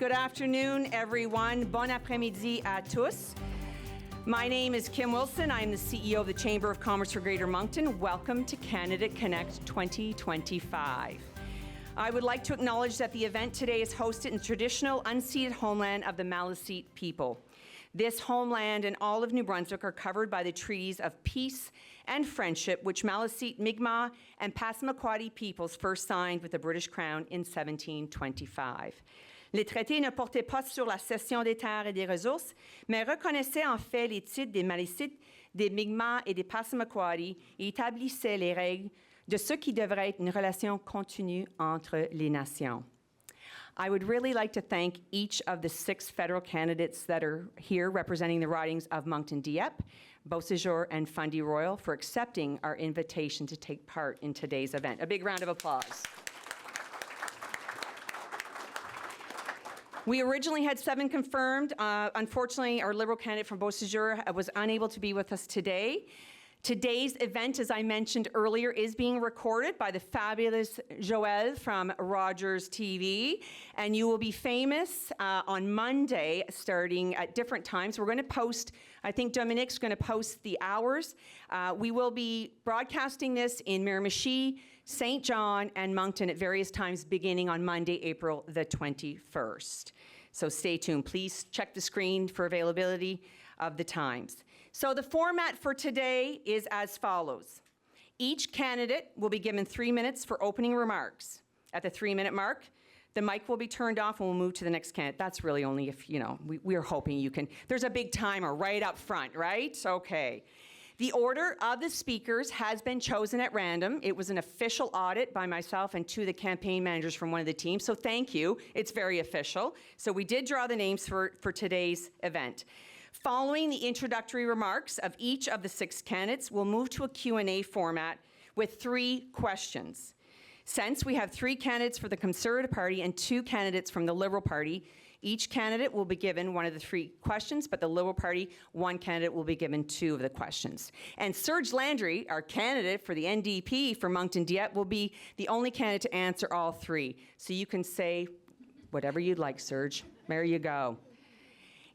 Good afternoon, everyone. Bon après-midi à tous. My name is Kim Wilson. I'm the CEO of the Chamber of Commerce for Greater Moncton. Welcome to Candidate Connect 2025. I would like to acknowledge that the event today is hosted in the traditional unceded homeland of the Maliseet people. This homeland and all of New Brunswick are covered by the treaties of peace and friendship which Maliseet, Mi'kmaq, and Passamaquoddy peoples first signed with the British Crown in 1725. Les traités ne portaient pas sur la cession des terres et des ressources, mais reconnaissaient en fait les titres des Maliseet, des Mi'kmaq et des Passamaquoddy et établissaient les règles de ce qui devrait être une relation continue entre les nations. I would really like to thank each of the 6 federal candidates that are here representing the ridings of Moncton-Dieppe, Beausejour, and Fundy Royal for accepting our invitation to take part in today's event. A big round of applause. We originally had 7 confirmed. Unfortunately, our Liberal candidate from Beausejour was unable to be with us today. Today's event, as I mentioned earlier, is being recorded by the fabulous Joelle from Rogers TV, and you will be famous on Monday starting at different times. We're going to post, I think Dominique's going to post the hours. We will be broadcasting this in Miramichi, St. John, and Moncton at various times beginning on Monday, April the 21st. So stay tuned. Please check the screen for availability of the times. So the format for today is as follows. Each candidate will be given 3 minutes for opening remarks. At the 3-minute mark, the mic will be turned off and we'll move to the next candidate. That's really only if, we're hoping you can. There's a big timer right up front, right? Okay. The order of the speakers has been chosen at random. It was an official audit by myself and 2 of the campaign managers from one of the teams, so thank you. It's very official. So we did draw the names for today's event. Following the introductory remarks of each of the 6 candidates, we'll move to a Q&A format with 3 questions. Since we have 3 candidates for the Conservative Party and 2 candidates from the Liberal Party, each candidate will be given one of the 3 questions, but the Liberal Party, 1 candidate will be given 2 of the questions. And Serge Landry, our candidate for the NDP for Moncton-Dieppe, will be the only candidate to answer all 3. So you can say whatever you'd like, Serge. There you go.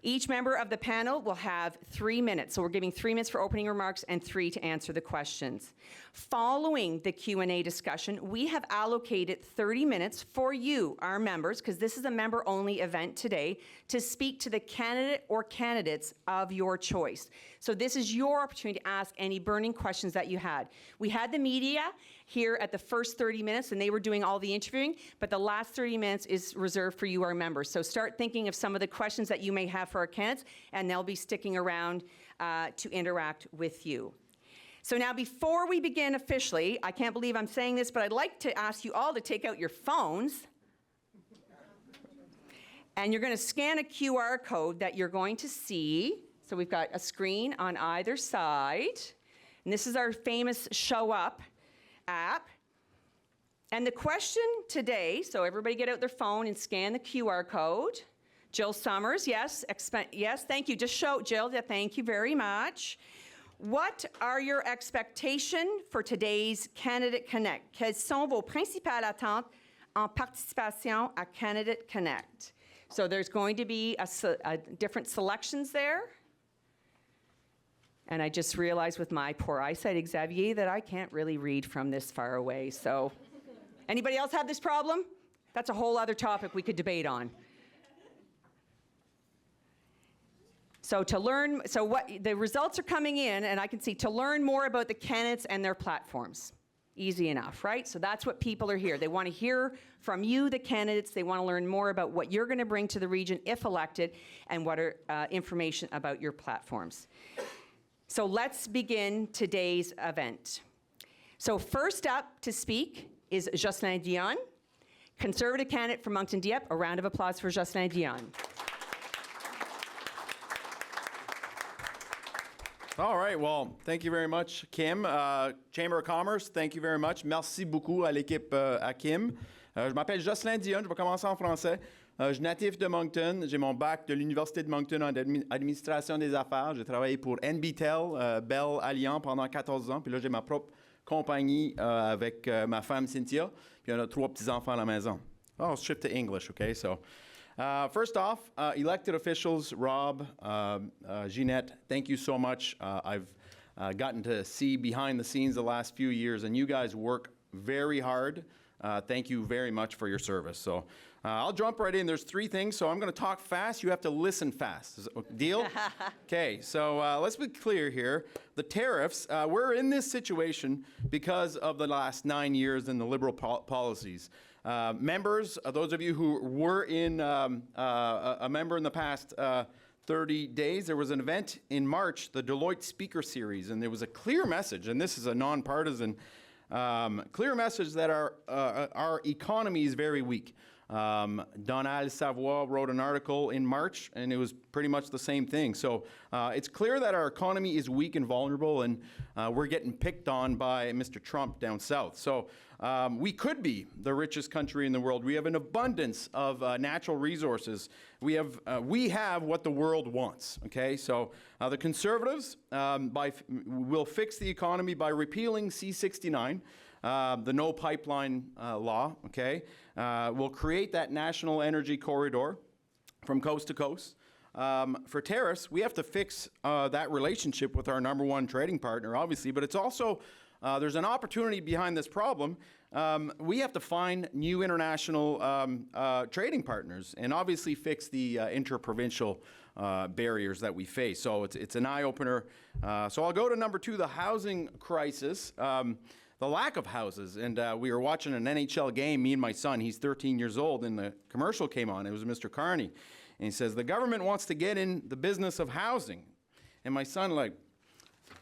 Each member of the panel will have 3 minutes. So we're giving 3 minutes for opening remarks and 3 to answer the questions. Following the Q&A discussion, we have allocated 30 minutes for you, our members, because this is a member-only event today, to speak to the candidate or candidates of your choice. So this is your opportunity to ask any burning questions that you had. We had the media here at the first 30 minutes, and they were doing all the interviewing, but the last 30 minutes is reserved for you, our members. So start thinking of some of the questions that you may have for our candidates, and they'll be sticking around to interact with you. So now before we begin officially, I can't believe I'm saying this, but I'd like to ask you all to take out your phones. And you're going to scan a QR code that you're going to see. So we've got a screen on either side. And this is our famous Show Up app. And the question today, so everybody get out their phone and scan the QR code. Jill Summers, yes, yes, thank you. Just show, Jill, thank you very much. What are your expectations for today's Candidate Connect? Quelles sont vos principales attentes en participation à Candidate Connect? So there's going to be a different selections there. And I just realized with my poor eyesight, Xavier, that I can't really read from this far away. So anybody else have this problem? That's a whole other topic we could debate on. So what the results are coming in, and I can see to learn more about the candidates and their platforms. Easy enough, right? So that's what people are here. They want to hear from you, the candidates. They want to learn more about what you're going to bring to the region if elected, and what are information about your platforms. So let's begin today's event. So first up to speak is Jocelyn Dion, Conservative candidate for Moncton-Dieppe. A round of applause for Jocelyn Dion. All right, well, thank you very much, Kim. Chamber of Commerce, thank you very much. Merci beaucoup à l'équipe à Kim. Je m'appelle Jocelyn Dion, je vais commencer en français. Je suis natif de Moncton. J'ai mon bac de l'Université de Moncton en administration des affaires. J'ai travaillé pour NBTEL, Bell Alliant pendant 14 ans. Puis là, j'ai ma propre compagnie avec ma femme Cynthia. Puis on a 3 petits-enfants à la maison. Oh, I'll shift to English, okay? So, First off, elected officials, Rob, Jeanette, thank you so much. I've gotten to see behind the scenes the last few years, and you guys work very hard. Thank you very much for your service. So I'll jump right in. There's three things, so I'm going to talk fast. You have to listen fast. Deal? Okay, so let's be clear here. The tariffs, we're in this situation because of the last 9 years and the Liberal policies. Members, those of you who were in a member in the past 30 days, there was an event in March, the Deloitte Speaker Series, and there was a clear message, and this is a nonpartisan clear message that our economy is very weak. Donald Savoie wrote an article in March, and it was pretty much the same thing. So it's clear that our economy is weak and vulnerable, and we're getting picked on by Mr. Trump down south. So we could be the richest country in the world. We have an abundance of natural resources. We have what the world wants. Okay, so the Conservatives will fix the economy by repealing C-69. The no pipeline law, okay, will create that national energy corridor from coast to coast. For tariffs, we have to fix that relationship with our number one trading partner, obviously, but it's also, there's an opportunity behind this problem. We have to find new international trading partners and obviously fix the interprovincial barriers that we face. So it's an eye-opener. So I'll go to number two, the housing crisis. The lack of houses, and we were watching an NHL game, me and my son, he's 13 years old, and the commercial came on. It was Mr. Carney, and he says, the government wants to get in the business of housing. And my son like,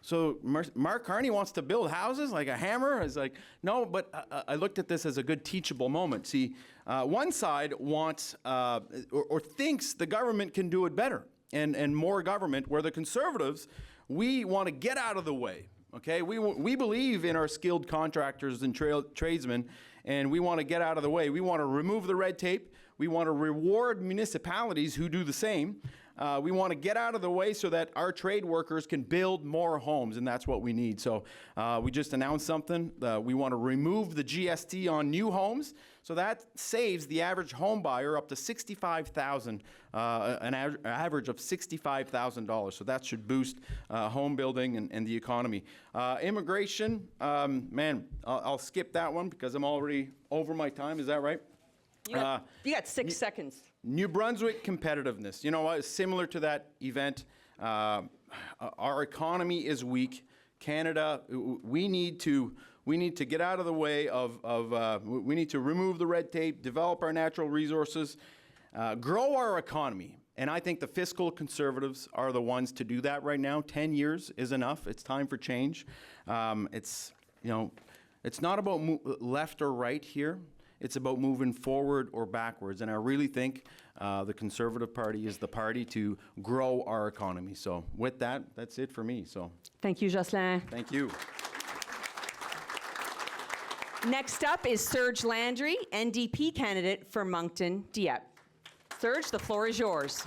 so Mark Carney wants to build houses like a hammer? I was like, no, but I looked at this as a good teachable moment. See, one side wants or thinks the government can do it better and more government, where the Conservatives, we want to get out of the way. Okay, we believe in our skilled contractors and tradesmen, and we want to get out of the way. We want to remove the red tape. We want to reward municipalities who do the same. We want to get out of the way so that our trade workers can build more homes, and that's what we need. So we just announced something. We want to remove the GST on new homes, so that saves the average home buyer up to $65,000, an average of $65,000. So that should boost home building and the economy. Immigration, man, I'll skip that one because I'm already over my time. Is that right? You got 6 seconds. New Brunswick competitiveness. You know what? Similar to that event, our economy is weak. Canada, we need to get out of the way we need to remove the red tape, develop our natural resources, grow our economy. And I think the fiscal Conservatives are the ones to do that right now. 10 years is enough. It's time for change. It's not about left or right here. It's about moving forward or backwards. And I really think the Conservative Party is the party to grow our economy. So with that, that's it for me. So Thank you, Jocelyn. thank you. Next up is Serge Landry, NDP candidate for Moncton, Dieppe. Serge, the floor is yours.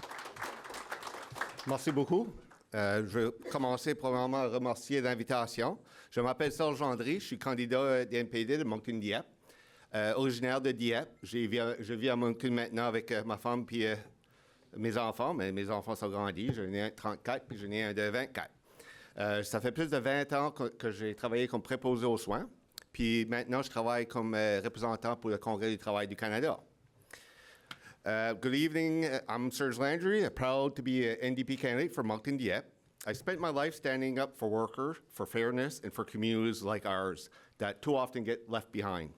Merci beaucoup. Je vais commencer premièrement à remercier l'invitation. Je m'appelle Serge Landry, je suis candidat des NPD de Moncton-Dieppe. Originaire de Dieppe. Je vis à Moncton maintenant avec ma femme et mes enfants, mais mes enfants sont grandis. J'en ai un de 34 puis j'en ai un de 24. Ça fait plus de 20 ans que j'ai travaillé comme préposé aux soins. Puis maintenant, je travaille comme représentant pour le Congrès du travail du Canada. Good evening. I'm Serge Landry, proud to be an NDP candidate for Moncton-Dieppe. I spent my life standing up for workers, for fairness, and for communities like ours that too often get left behind.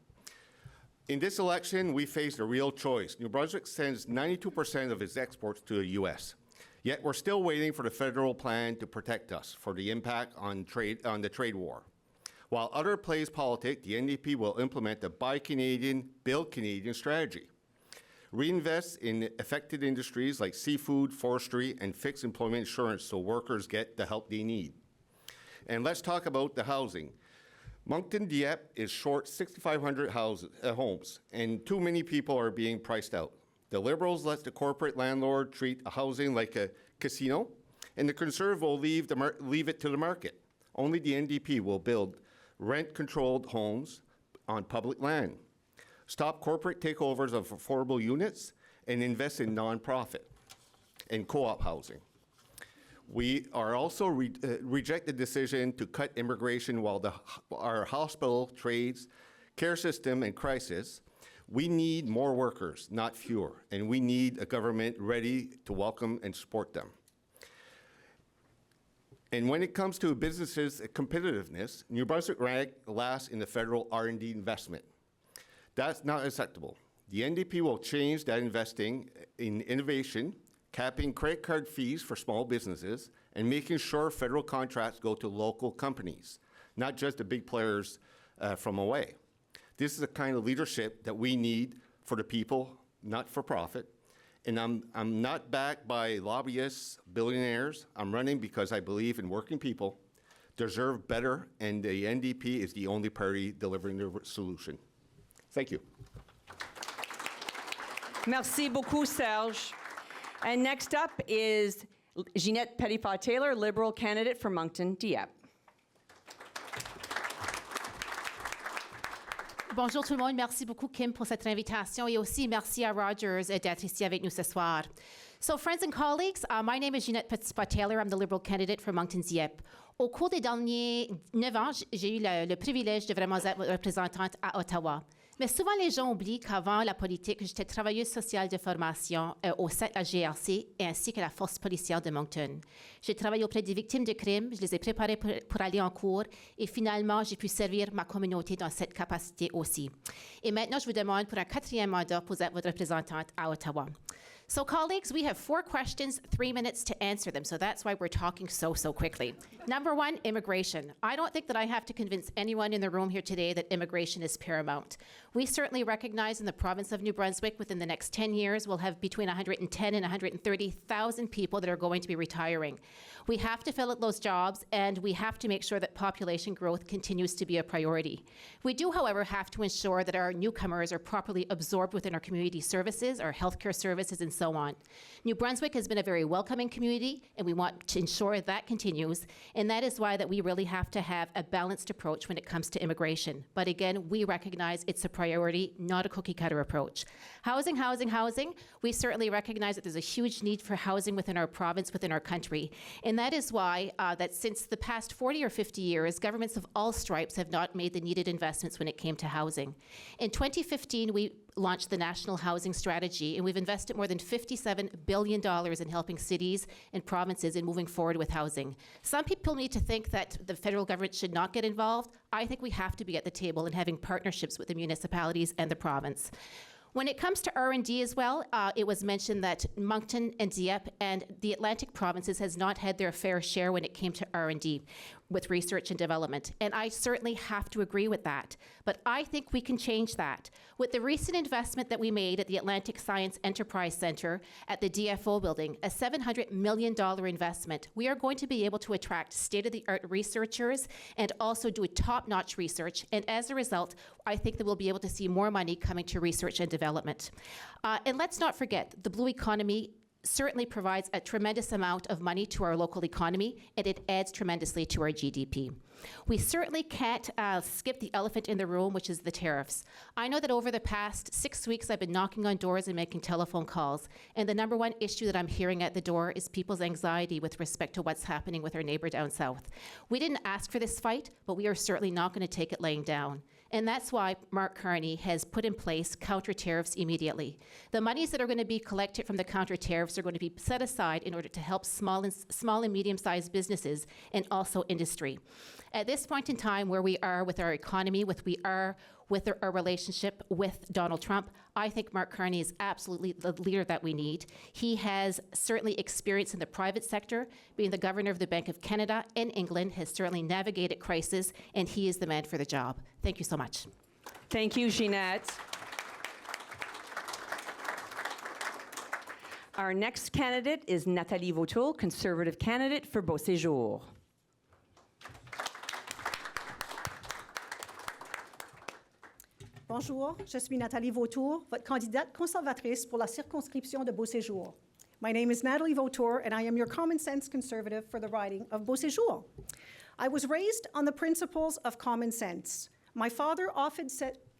In this election, we faced a real choice. New Brunswick sends 92% of its exports to the U.S., yet we're still waiting for the federal plan to protect us for the impact on the trade war. While other plays politics, the NDP will implement the Buy Canadian, Build Canadian strategy. Reinvest in affected industries like seafood, forestry, and fixed employment insurance so workers get the help they need. And let's talk about the housing. Moncton-Dieppe is short 6,500 homes, and too many people are being priced out. The Liberals let the corporate landlord treat housing like a casino, and the Conservative will leave it to the market. Only the NDP will build rent-controlled homes on public land. Stop corporate takeovers of affordable units and invest in nonprofit and co-op housing. We are also reject the decision to cut immigration while our hospital, trades, care system in crisis. We need more workers, not fewer, and we need a government ready to welcome and support them. And when it comes to businesses' competitiveness, New Brunswick ranked last in the federal R&D investment. That's not acceptable. The NDP will change that investing in innovation, capping credit card fees for small businesses, and making sure federal contracts go to local companies, not just the big players from away. This is the kind of leadership that we need for the people, not for profit. And I'm not backed by lobbyists, billionaires. I'm running because I believe in working people deserve better, and the NDP is the only party delivering the solution. Thank you. Merci beaucoup, Serge. And next up is Ginette Petitpas-Taylor, Liberal candidate for Moncton, Dieppe. Bonjour tout le monde. Merci beaucoup, Kim, pour cette invitation. Et aussi, merci à Rogers d'être ici avec nous ce soir. So, friends and colleagues, my name is Ginette Petitpas-Taylor. I'm the Liberal candidate for Moncton, Dieppe. Au cours des derniers 9 ans, j'ai eu le privilège de vraiment être représentante à Ottawa. Mais souvent, les gens oublient qu'avant la politique, j'étais travailleuse sociale de formation au sein de la GRC ainsi que la force policière de Moncton. J'ai travaillé auprès des victimes de crimes, je les ai préparées pour aller en cours et finalement, j'ai pu servir ma communauté dans cette capacité aussi. Et maintenant, je vous demande pour un 4e mandat pour être votre représentante à Ottawa. So, colleagues, we have 4 questions, 3 minutes to answer them. So that's why we're talking so quickly. Number 1, immigration. I don't think that I have to convince anyone in the room here today that immigration is paramount. We certainly recognize in the province of New Brunswick within the next 10 years, we'll have between 110 and 130,000 people that are going to be retiring. We have to fill those jobs, and we have to make sure that population growth continues to be a priority. We do, however, have to ensure that our newcomers are properly absorbed within our community services, our healthcare services, and so on. New Brunswick has been a very welcoming community, and we want to ensure that continues, and that is why that we really have to have a balanced approach when it comes to immigration. But again, we recognize it's a priority, not a cookie-cutter approach. Housing. We certainly recognize that there's a huge need for housing within our province, within our country, and that is why that since the past 40 or 50 years, governments of all stripes have not made the needed investments when it came to housing. In 2015, we launched the National Housing Strategy, and we've invested more than $57 billion in helping cities and provinces in moving forward with housing. Some people need to think that the federal government should not get involved. I think we have to be at the table and having partnerships with the municipalities and the province. When it comes to R&D as well, it was mentioned that Moncton and Dieppe and the Atlantic provinces has not had their fair share when it came to R&D with research and development. And I certainly have to agree with that. But I think we can change that. With the recent investment that we made at the Atlantic Science Enterprise Center at the DFO building, a $700 million investment, we are going to be able to attract state-of-the-art researchers and also do top-notch research. And as a result, I think that we'll be able to see more money coming to research and development. And let's not forget, the blue economy certainly provides a tremendous amount of money to our local economy, and it adds tremendously to our GDP. We certainly can't skip the elephant in the room, which is the tariffs. I know that over the past 6 weeks, I've been knocking on doors and making telephone calls, and the number one issue that I'm hearing at the door is people's anxiety with respect to what's happening with our neighbor down south. We didn't ask for this fight, but we are certainly not going to take it laying down. And that's why Mark Carney has put in place counter tariffs immediately. The monies that are going to be collected from the counter tariffs are going to be set aside in order to help small and medium-sized businesses and also industry. At this point in time where we are with our economy, with our relationship with Donald Trump, I think Mark Carney is absolutely the leader that we need. He has certainly experience in the private sector, being the governor of the Bank of Canada and England, has certainly navigated crisis, and he is the man for the job. Thank you so much. Thank you, Ginette. Our next candidate is Nathalie Vautour, Conservative candidate for Beauséjour. Bonjour, je suis Nathalie Vautour, votre candidate conservatrice pour la circonscription de Beauséjour. My name is Nathalie Vautour, and I am your common sense conservative for the riding of Beauséjour. I was raised on the principles of common sense. My father often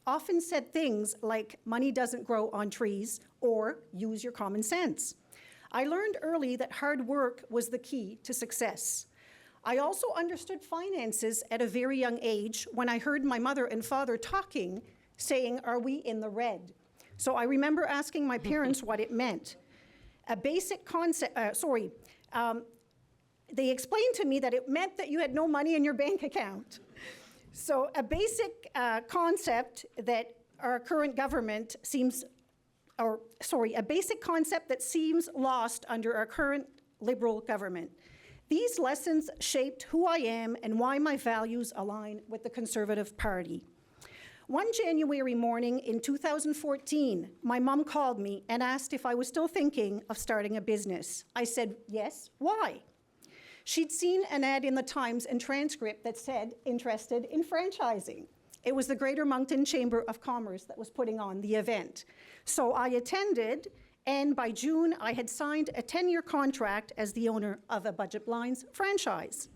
often said things like, money doesn't grow on trees, or use your common sense. I learned early that hard work was the key to success. I also understood finances at a very young age when I heard my mother and father talking, saying, "Are we in the red?" So I remember asking my parents what it meant. A basic concept, they explained to me that it meant that you had no money in your bank account. So a basic concept that our current government seems, a basic concept that seems lost under our current Liberal government. These lessons shaped who I am and why my values align with the Conservative Party. One January morning in 2014, my mom called me and asked if I was still thinking of starting a business. I said, yes, why? She'd seen an ad in the Times and Transcript that said, interested in franchising. It was the Greater Moncton Chamber of Commerce that was putting on the event. So I attended, and by June, I had signed a 10-year contract as the owner of a Budget Blinds franchise.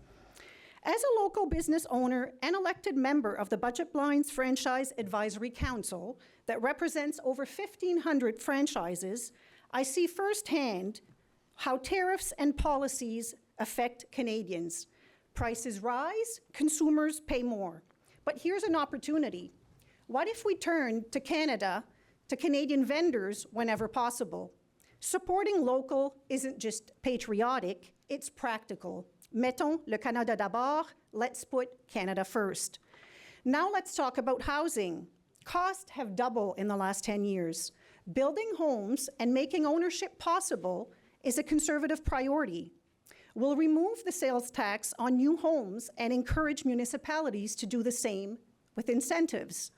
As a local business owner and elected member of the Budget Blinds Franchise Advisory Council that represents over 1,500 franchises, I see firsthand how tariffs and policies affect Canadians. Prices rise, consumers pay more. But here's an opportunity. What if we turn to Canada, to Canadian vendors whenever possible? Supporting local isn't just patriotic, it's practical. Mettons le Canada d'abord, let's put Canada first. Now let's talk about housing. Costs have doubled in the last 10 years. Building homes and making ownership possible is a Conservative priority. We'll remove the sales tax on new homes and encourage municipalities to do the same with incentives.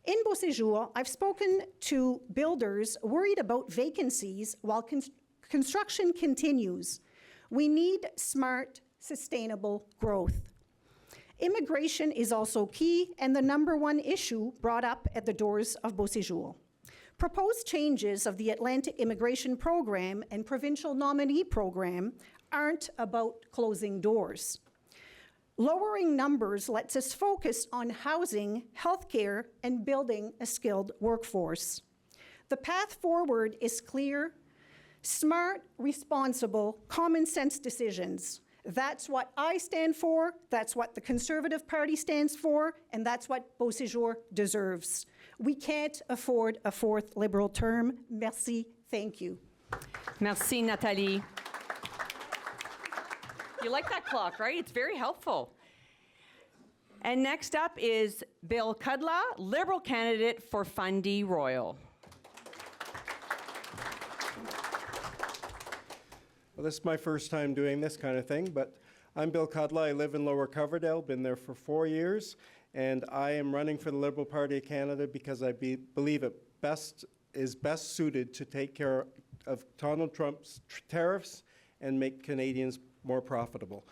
In Beauséjour, I've spoken to builders worried about vacancies while construction continues. We need smart, sustainable growth. Immigration is also key and the #1 issue brought up at the doors of Beauséjour. Proposed changes of the Atlantic Immigration Program and Provincial Nominee Program aren't about closing doors. Lowering numbers lets us focus on housing, healthcare, and building a skilled workforce. The path forward is clear: smart, responsible, common sense decisions. That's what I stand for, that's what the Conservative Party stands for, and that's what Beauséjour deserves. We can't afford a 4th Liberal term. Merci, thank you. Merci, Nathalie. You like that clock, right? It's very helpful. And next up is Bill Kudla, Liberal candidate for Fundy Royal. Well, this is my first time doing this kind of thing, but I'm Bill Kudla. I live in Lower Coverdale, been there for 4 years, and I am running for the Liberal Party of Canada because I believe it is best suited to take care of Donald Trump's tariffs and make Canadians more profitable.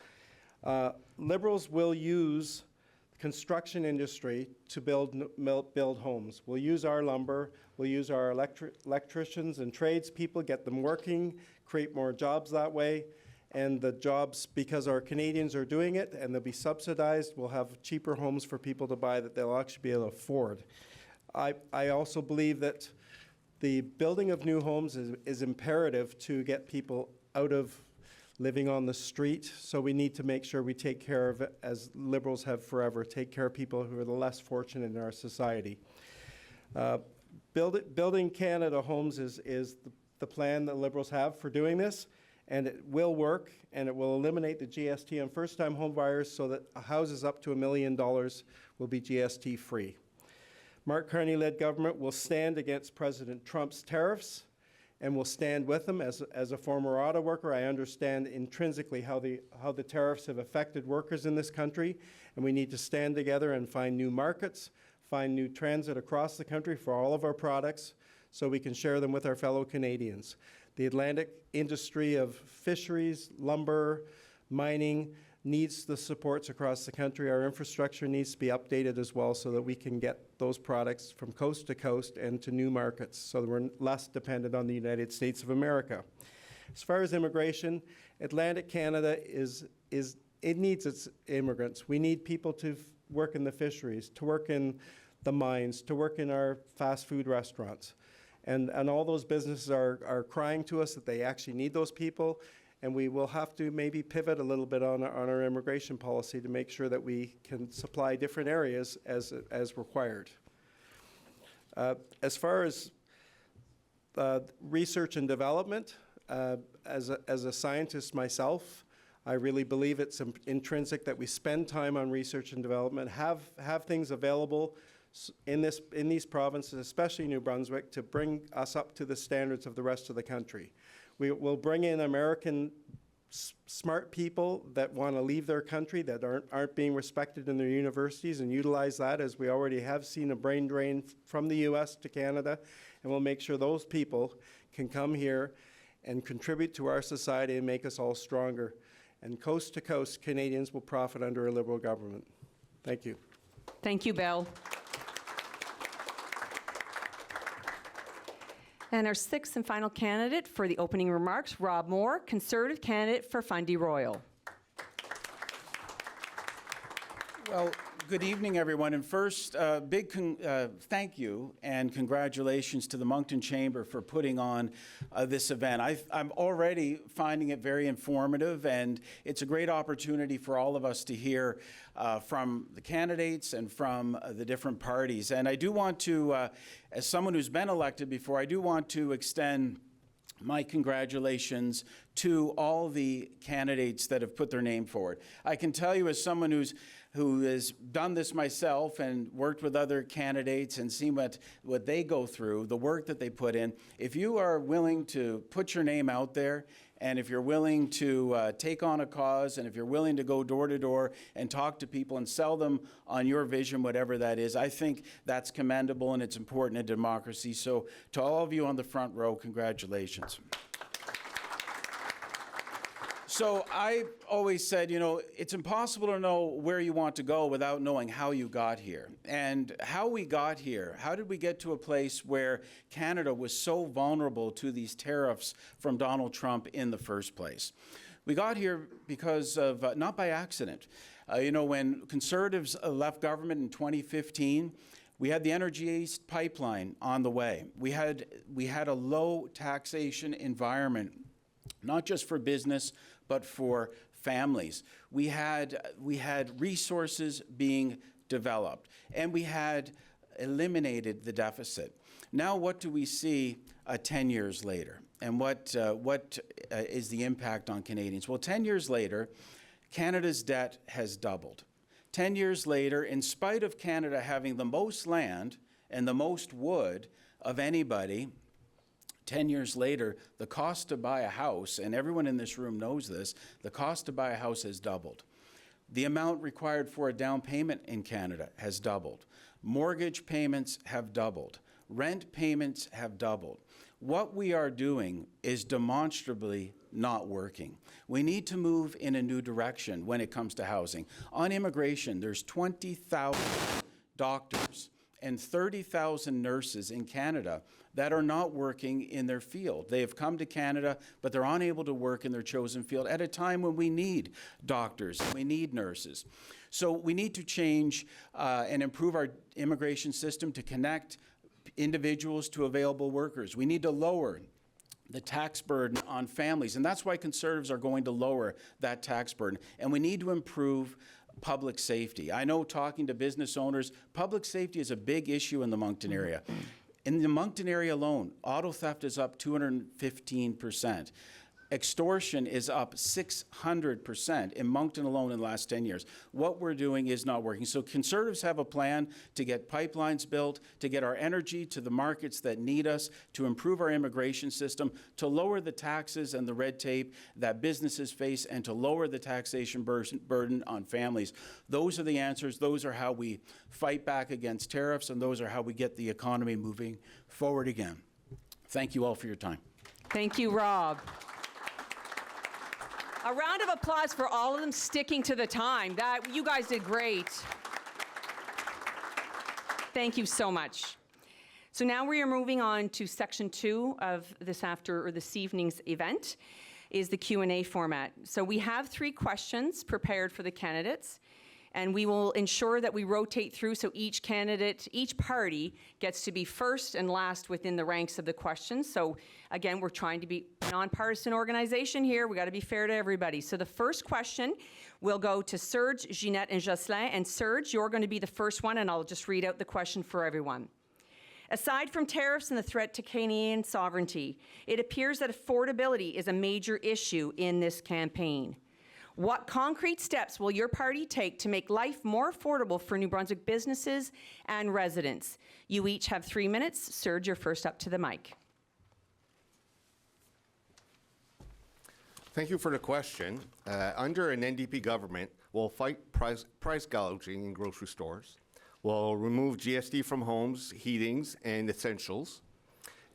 Liberals will use the construction industry to build homes. We'll use our lumber, we'll use our electricians and tradespeople, get them working, create more jobs that way, and the jobs, because our Canadians are doing it and they'll be subsidized, we'll have cheaper homes for people to buy that they'll actually be able to afford. I also believe that the building of new homes is imperative to get people out of living on the street, so we need to make sure we take care of it, as Liberals have forever, take care of people who are the less fortunate in our society. Building Canada homes is the plan that Liberals have for doing this, and it will work, and it will eliminate the GST on first-time home buyers so that houses up to $1 million will be GST free. Mark Carney-led government will stand against President Trump's tariffs, and will stand with them. As a former auto worker, I understand intrinsically how the tariffs have affected workers in this country, and we need to stand together and find new markets, find new transit across the country for all of our products, so we can share them with our fellow Canadians. The Atlantic industry of fisheries, lumber, mining needs the supports across the country. Our infrastructure needs to be updated as well so that we can get those products from coast to coast and to new markets so that we're less dependent on the United States of America. As far as immigration, Atlantic Canada it needs its immigrants. We need people to work in the fisheries, to work in the mines, to work in our fast food restaurants. And all those businesses are crying to us that they actually need those people, and we will have to maybe pivot a little bit on our immigration policy to make sure that we can supply different areas as required. As far as research and development, as a scientist myself, I really believe it's intrinsic that we spend time on research and development, have things available in these provinces, especially New Brunswick, to bring us up to the standards of the rest of the country. We'll bring in American smart people that want to leave their country, that aren't being respected in their universities, and utilize that, as we already have seen a brain drain from the US to Canada, and we'll make sure those people can come here and contribute to our society and make us all stronger. And coast to coast, Canadians will profit under a Liberal government. Thank you. Thank you, Bill. And our sixth and final candidate for the opening remarks, Rob Moore, Conservative candidate for Fundy Royal. Well, good evening, everyone. And first, big thank you and congratulations to the Moncton Chamber for putting on this event. I'm already finding it very informative, and it's a great opportunity for all of us to hear from the candidates and from the different parties. And I do want to, as someone who's been elected before, I do want to extend my congratulations to all the candidates that have put their name forward. I can tell you, as someone who has done this myself and worked with other candidates and seen what they go through, the work that they put in, if you are willing to put your name out there, and if you're willing to take on a cause, and if you're willing to go door to door and talk to people and sell them on your vision, whatever that is, I think that's commendable and it's important in democracy. So to all of you on the front row, congratulations. So I always said, you know, it's impossible to know where you want to go without knowing how you got here. And how we got here, how did we get to a place where Canada was so vulnerable to these tariffs from Donald Trump in the first place? We got here because of, not by accident. You know, when Conservatives left government in 2015, we had the Energy East pipeline on the way. We had a low taxation environment, not just for business, but for families. We had resources being developed, and we had eliminated the deficit. Now what do we see 10 years later? And what is the impact on Canadians? Well, 10 years later, Canada's debt has doubled. 10 years later, in spite of Canada having the most land and the most wood of anybody, 10 years later, the cost to buy a house, and everyone in this room knows this, the cost to buy a house has doubled. The amount required for a down payment in Canada has doubled. Mortgage payments have doubled. Rent payments have doubled. What we are doing is demonstrably not working. We need to move in a new direction when it comes to housing. On immigration, there's 20,000 doctors and 30,000 nurses in Canada that are not working in their field. They have come to Canada, but they're unable to work in their chosen field at a time when we need doctors, we need nurses. So we need to change and improve our immigration system to connect individuals to available workers. We need to lower the tax burden on families, and that's why Conservatives are going to lower that tax burden. And we need to improve public safety. I know, talking to business owners, public safety is a big issue in the Moncton area. In the Moncton area alone, auto theft is up 215%. Extortion is up 600% in Moncton alone in the last 10 years. What we're doing is not working. So Conservatives have a plan to get pipelines built, to get our energy to the markets that need us, to improve our immigration system, to lower the taxes and the red tape that businesses face, and to lower the taxation burden on families. Those are the answers. Those are how we fight back against tariffs, and those are how we get the economy moving forward again. Thank you all for your time. Thank you, Rob. A round of applause for all of them sticking to the time. You guys did great. Thank you so much. So now we are moving on to section 2 of this evening's event, is the Q&A format. So we have 3 questions prepared for the candidates, And we will ensure that we rotate through so each candidate, each party gets to be first and last within the ranks of the questions. So again, we're trying to be a nonpartisan organization here. We got to be fair to everybody. So the first question will go to Serge, Ginette, and Jocelyn. And Serge, you're going to be the first one, and I'll just read out the question for everyone. Aside from tariffs and the threat to Canadian sovereignty, it appears that affordability is a major issue in this campaign. What concrete steps will your party take to make life more affordable for New Brunswick businesses and residents? You each have 3 minutes. Serge, you're first up to the mic. Thank you for the question. Under an NDP government, we'll fight price gouging in grocery stores. We'll remove GST from homes, heatings, and essentials,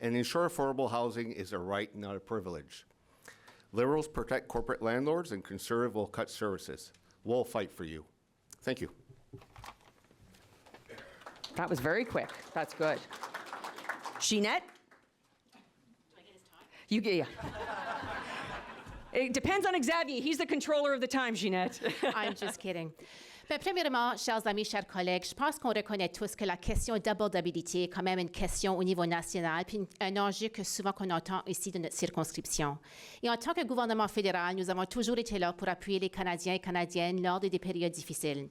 and ensure affordable housing is a right, not a privilege. Liberals protect corporate landlords, and Conservative will cut services. We'll fight for you. Thank you. That was very quick. That's good. Ginette? Do I get his time? You get, yeah. It depends on Xavier. He's the controller of the time, Ginette. I'm just kidding. Mais premièrement, chers amis, chers collègues, je pense qu'on reconnaît tous que la question d'abordabilité est quand même une question au niveau national, puis un enjeu que souvent qu'on entend ici de notre circonscription. Et en tant que gouvernement fédéral, nous avons toujours été là pour appuyer les Canadiens et Canadiennes lors des périodes difficiles.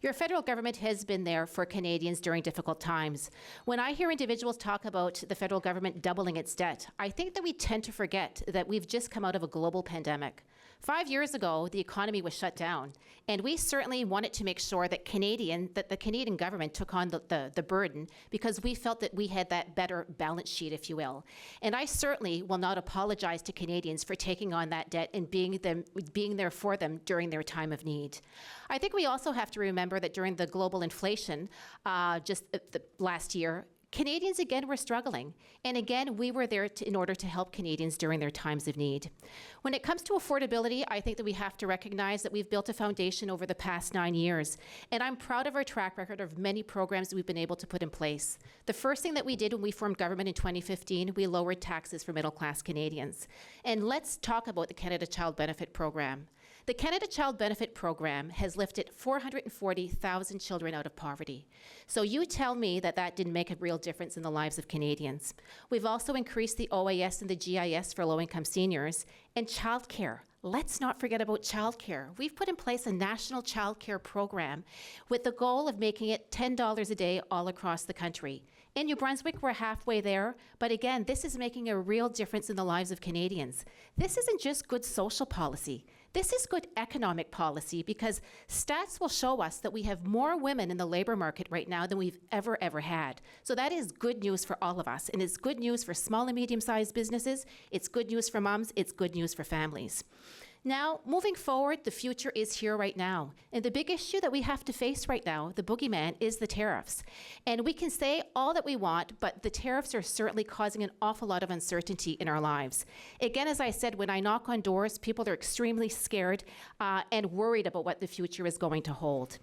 Your federal government has been there for Canadians during difficult times. When I hear individuals talk about the federal government doubling its debt, I think that we tend to forget that we've just come out of a global pandemic. 5 years ago, the economy was shut down, and we certainly wanted to make sure that the Canadian government took on the burden because we felt that we had that better balance sheet, if you will. And I certainly will not apologize to Canadians for taking on that debt and being there for them during their time of need. I think we also have to remember that during the global inflation just the last year, Canadians again were struggling, and again we were there in order to help Canadians during their times of need. When it comes to affordability, I think that we have to recognize that we've built a foundation over the past 9 years, and I'm proud of our track record of many programs that we've been able to put in place. The first thing that we did when we formed government in 2015, we lowered taxes for middle-class Canadians. And let's talk about the Canada Child Benefit Program. The Canada Child Benefit Program has lifted 440,000 children out of poverty. So you tell me that that didn't make a real difference in the lives of Canadians. We've also increased the OAS and the GIS for low-income seniors, and childcare. Let's not forget about childcare. We've put in place a national childcare program with the goal of making it $10 a day all across the country. In New Brunswick, we're halfway there, but again, this is making a real difference in the lives of Canadians. This isn't just good social policy. This is good economic policy because stats will show us that we have more women in the labor market right now than we've ever had. So that is good news for all of us, and it's good news for small and medium-sized businesses, it's good news for moms, it's good news for families. Now, moving forward, the future is here right now. And the big issue that we have to face right now, the boogeyman, is the tariffs. And we can say all that we want, but the tariffs are certainly causing an awful lot of uncertainty in our lives. Again, as I said, when I knock on doors, people are extremely scared and worried about what the future is going to hold.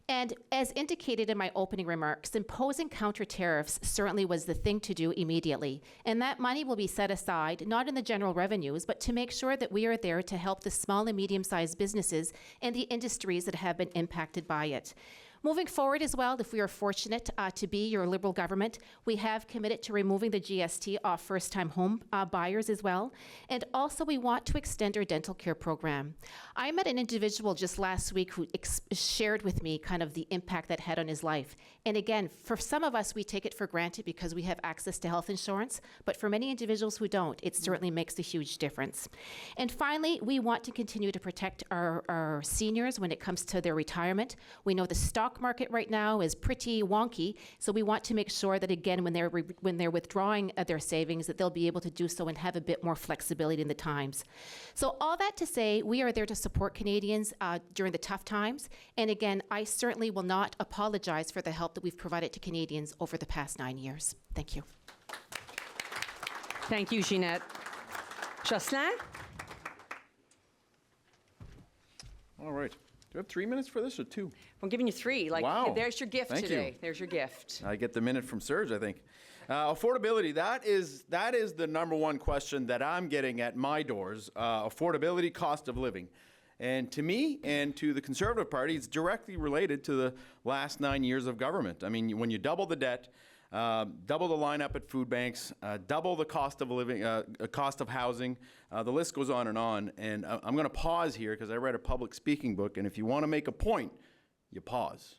And as indicated in my opening remarks, imposing counter tariffs certainly was the thing to do immediately. And that money will be set aside, not in the general revenues, but to make sure that we are there to help the small and medium-sized businesses and the industries that have been impacted by it. Moving forward as well, if we are fortunate to be your Liberal government, we have committed to removing the GST off first-time home buyers as well. And also we want to extend our dental care program. I met an individual just last week who shared with me kind of the impact that had on his life. And again, for some of us, we take it for granted because we have access to health insurance, but for many individuals who don't, it certainly makes a huge difference. And finally, we want to continue to protect our seniors when it comes to their retirement. We know the stock market right now is pretty wonky, so we want to make sure that again, when they're withdrawing their savings, that they'll be able to do so and have a bit more flexibility in the times. So all that to say, we are there to support Canadians during the tough times. And again, I certainly will not apologize for the help that we've provided to Canadians over the past 9 years. Thank you. Thank you, Ginette. Jocelyn? All right. Do you have 3 minutes for this or 2? I'm giving you 3. Like, Wow. There's your gift Thank today. you. There's your gift. I get the minute from Serge, I think. Affordability, that is the number one question that I'm getting at my doors, affordability, cost of living. And to me and to the Conservative Party, it's directly related to the last 9 years of government. I mean, when you double the debt, double the lineup at food banks, double the cost of living, cost of housing, the list goes on. And I'm going to pause here because I read a public speaking book, and if you want to make a point, you pause.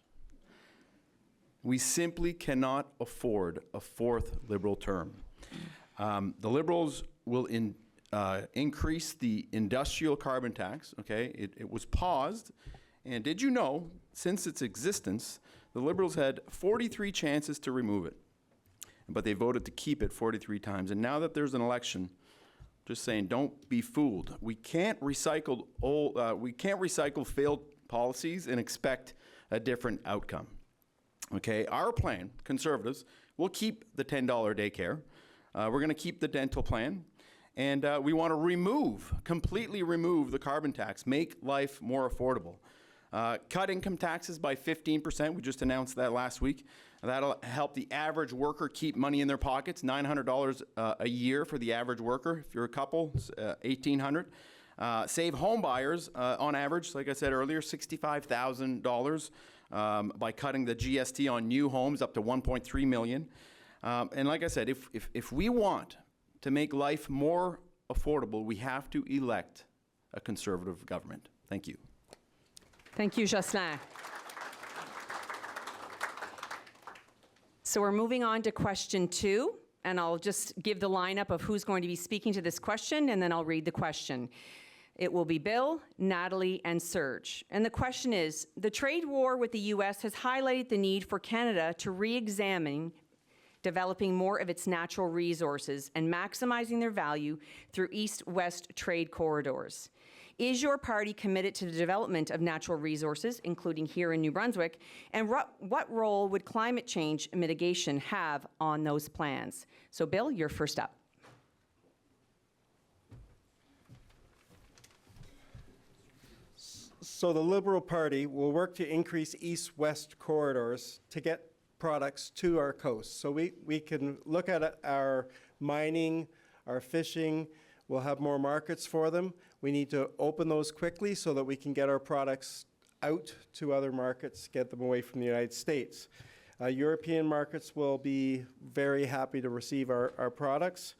We simply cannot afford a fourth Liberal term. The Liberals will increase the industrial carbon tax, okay? It was paused, and did you know, since its existence, the Liberals had 43 chances to remove it, but they voted to keep it 43 times. And now that there's an election, just saying, don't be fooled. We can't recycle failed policies and expect a different outcome. Okay, our plan, Conservatives, will keep the $10 daycare. We're going to keep the dental plan. And we want to completely remove the carbon tax, make life more affordable. Cut income taxes by 15%. We just announced that last week. That'll help the average worker keep money in their pockets, $900 a year for the average worker. If you're a couple, $1,800. Save home buyers, on average, like I said earlier, $65,000 by cutting the GST on new homes up to $1.3 million. And like I said, if we want to make life more affordable, we have to elect a Conservative government. Thank you. Thank you, Jocelyn. So we're moving on to question 2, and I'll just give the lineup of who's going to be speaking to this question, and then I'll read the question. It will be Bill, Natalie, and Serge. And the question is, the trade war with the U.S. has highlighted the need for Canada to re-examine developing more of its natural resources and maximizing their value through east-west trade corridors. Is your party committed to the development of natural resources, including here in New Brunswick, and what role would climate change mitigation have on those plans? So, Bill, you're first up. So the Liberal Party will work to increase east-west corridors to get products to our coast. So we can look at our mining, our fishing. We'll have more markets for them. We need to open those quickly so that we can get our products out to other markets, get them away from the United States. European markets will be very happy to receive our products.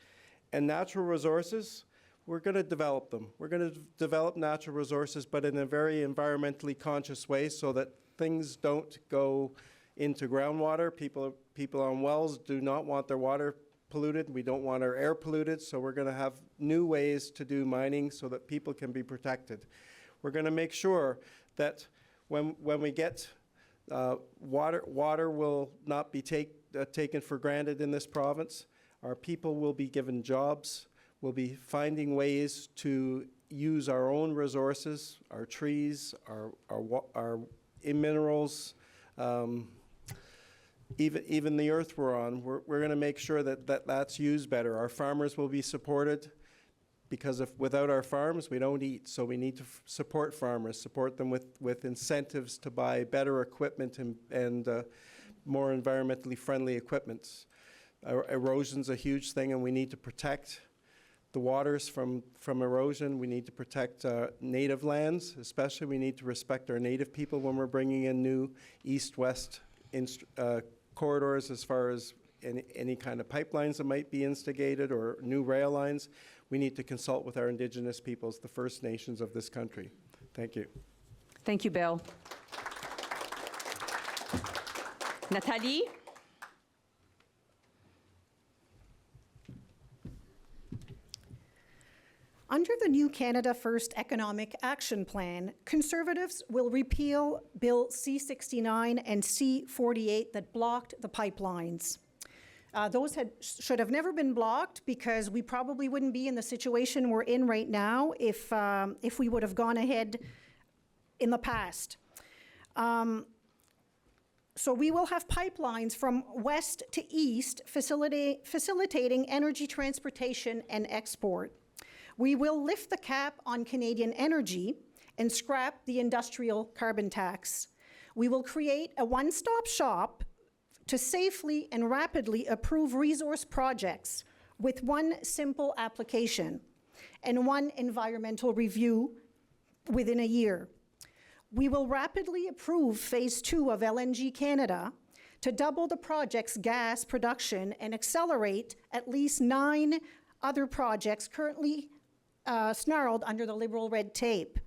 And natural resources, we're going to develop them. We're going to develop natural resources, but in a very environmentally conscious way so that things don't go into groundwater. People on wells do not want their water polluted. We don't want our air polluted, so we're going to have new ways to do mining so that people can be protected. We're going to make sure that when we get water will not be taken for granted in this province. Our people will be given jobs. We'll be finding ways to use our own resources, our trees, our minerals, even the earth we're on. We're going to make sure that's used better. Our farmers will be supported because without our farms, we don't eat. So we need to support farmers, support them with incentives to buy better equipment and more environmentally friendly equipment. Erosion's a huge thing, and we need to protect the waters from erosion. We need to protect native lands, especially. We need to respect our native people when we're bringing in new east-west corridors as far as any kind of pipelines that might be instigated or new rail lines. We need to consult with our Indigenous peoples, the First Nations of this country. Thank you. Thank you, Bill. Nathalie? Under the new Canada First Economic Action Plan, Conservatives will repeal Bill C-69 and C-48 that blocked the pipelines. Those should have never been blocked because we probably wouldn't be in the situation we're in right now if we would have gone ahead in the past. So we will have pipelines from west to east facilitating energy transportation and export. We will lift the cap on Canadian energy and scrap the industrial carbon tax. We will create a one-stop shop to safely and rapidly approve resource projects with one simple application and one environmental review within a year. We will rapidly approve Phase 2 of LNG Canada to double the project's gas production and accelerate at least 9 other projects currently snarled under the Liberal red tape.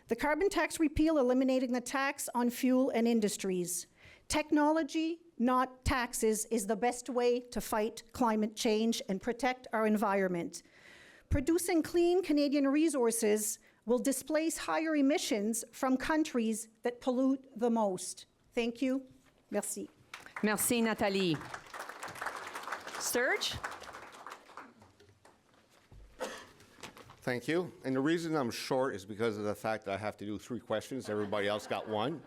The carbon tax repeal eliminating the tax on fuel and industries. Technology, not taxes, is the best way to fight climate change and protect our environment. Producing clean Canadian resources will displace higher emissions from countries that pollute the most. Thank you. Merci. Merci, Nathalie. Serge? Thank you. And the reason I'm short is because of the fact that I have to do 3 questions. Everybody else got 1.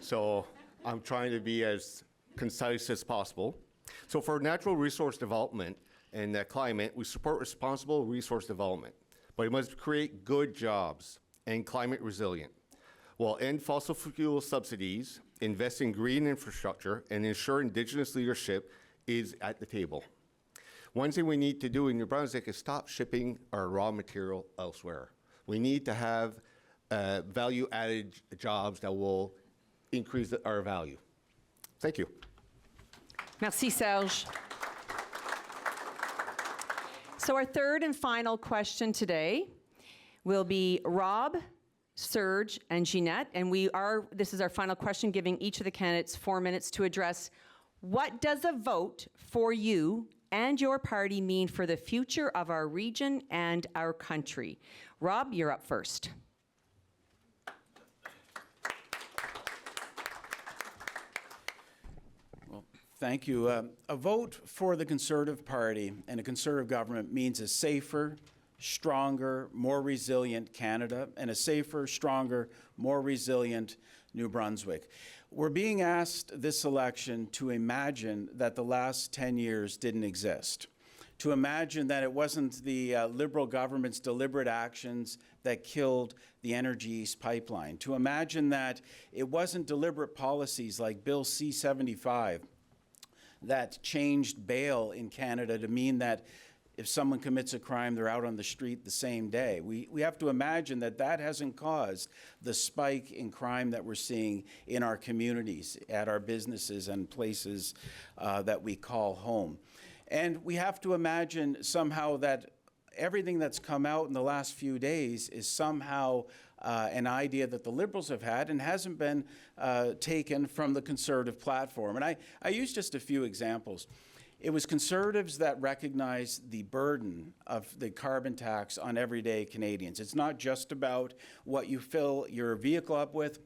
So I'm trying to be as concise as possible. So for natural resource development and climate, we support responsible resource development, but it must create good jobs and climate resilient. We'll end fossil fuel subsidies, invest in green infrastructure, and ensure Indigenous leadership is at the table. One thing we need to do in New Brunswick is stop shipping our raw material elsewhere. We need to have value-added jobs that will increase our value. Thank you. Merci, Serge. So our third and final question today will be Rob, Serge, and Ginette. And this is our final question, giving each of the candidates 4 minutes to address what does a vote for you and your party mean for the future of our region and our country? Rob, you're up first. Well, thank you. A vote for the Conservative Party and a Conservative government means a safer, stronger, more resilient Canada and a safer, stronger, more resilient New Brunswick. We're being asked this election to imagine that the last 10 years didn't exist, to imagine that it wasn't the Liberal government's deliberate actions that killed the Energy East pipeline, to imagine that it wasn't deliberate policies like Bill C-75 that changed bail in Canada to mean that if someone commits a crime, they're out on the street the same day. We have to imagine that that hasn't caused the spike in crime that we're seeing in our communities, at our businesses and places that we call home. And we have to imagine somehow that everything that's come out in the last few days is somehow an idea that the Liberals have had and hasn't been taken from the Conservative platform. And I use just a few examples. It was Conservatives that recognized the burden of the carbon tax on everyday Canadians. It's not just about what you fill your vehicle up with.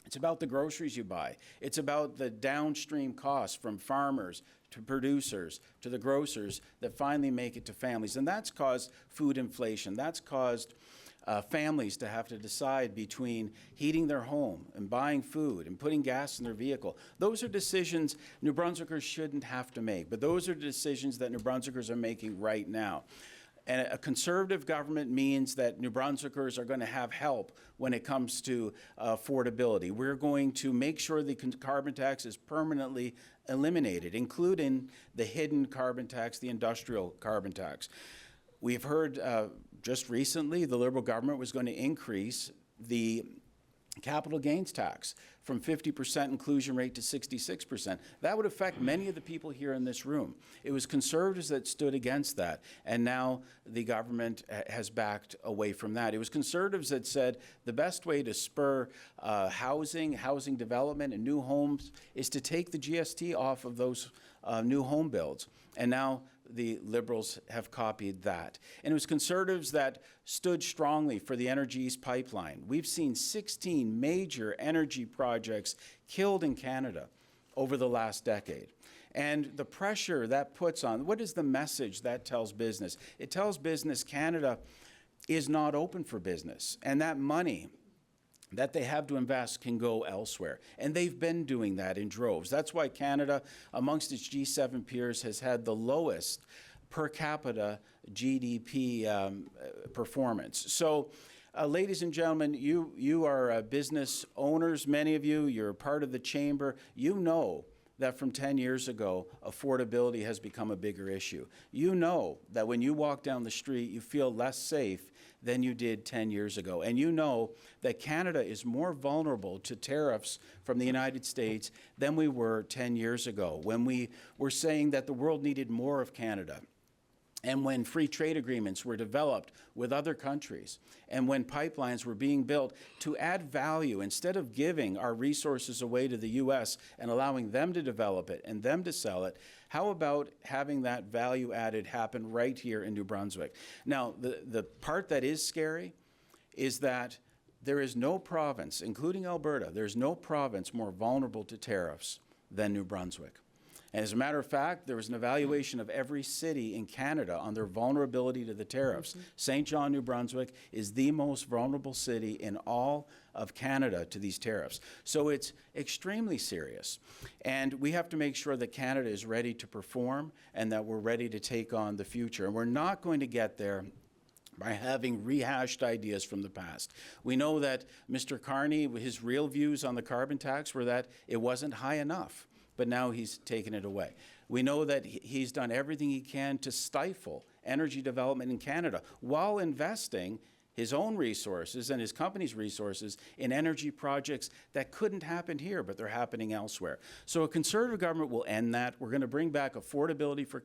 It's about the groceries you buy. It's about the downstream costs from farmers to producers to the grocers that finally make it to families. And that's caused food inflation. That's caused families to have to decide between heating their home and buying food and putting gas in their vehicle. Those are decisions New Brunswickers shouldn't have to make, but those are decisions that New Brunswickers are making right now. And a Conservative government means that New Brunswickers are going to have help when it comes to affordability. We're going to make sure the carbon tax is permanently eliminated, including the hidden carbon tax, the industrial carbon tax. We've heard just recently the Liberal government was going to increase the capital gains tax from 50% inclusion rate to 66%. That would affect many of the people here in this room. It was Conservatives that stood against that, and now the government has backed away from that. It was Conservatives that said the best way to spur housing development and new homes is to take the GST off of those new home builds. And now the Liberals have copied that. And it was Conservatives that stood strongly for the Energy East pipeline. We've seen 16 major energy projects killed in Canada over the last decade. And the pressure that puts on, what is the message that tells business? It tells business Canada is not open for business. And that money that they have to invest can go elsewhere. And they've been doing that in droves. That's why Canada, amongst its G7 peers, has had the lowest per capita GDP performance. So, ladies and gentlemen, you are business owners, many of you, you're part of the chamber. You know that from 10 years ago, affordability has become a bigger issue. You know that when you walk down the street, you feel less safe than you did 10 years ago. And you know that Canada is more vulnerable to tariffs from the United States than we were 10 years ago, when we were saying that the world needed more of Canada, and when free trade agreements were developed with other countries, and when pipelines were being built to add value instead of giving our resources away to the U.S. and allowing them to develop it and them to sell it. How about having that value added happen right here in New Brunswick? Now, the part that is scary is that there is no province, including Alberta, there's no province more vulnerable to tariffs than New Brunswick. And as a matter of fact, there was an evaluation of every city in Canada on their vulnerability to the tariffs. St. John, New Brunswick is the most vulnerable city in all of Canada to these tariffs. So it's extremely serious. And we have to make sure that Canada is ready to perform and that we're ready to take on the future. And we're not going to get there by having rehashed ideas from the past. We know that Mr. Carney, his real views on the carbon tax were that it wasn't high enough, but now he's taken it away. We know that he's done everything he can to stifle energy development in Canada while investing his own resources and his company's resources in energy projects that couldn't happen here, but they're happening elsewhere. So a Conservative government will end that. We're going to bring back affordability for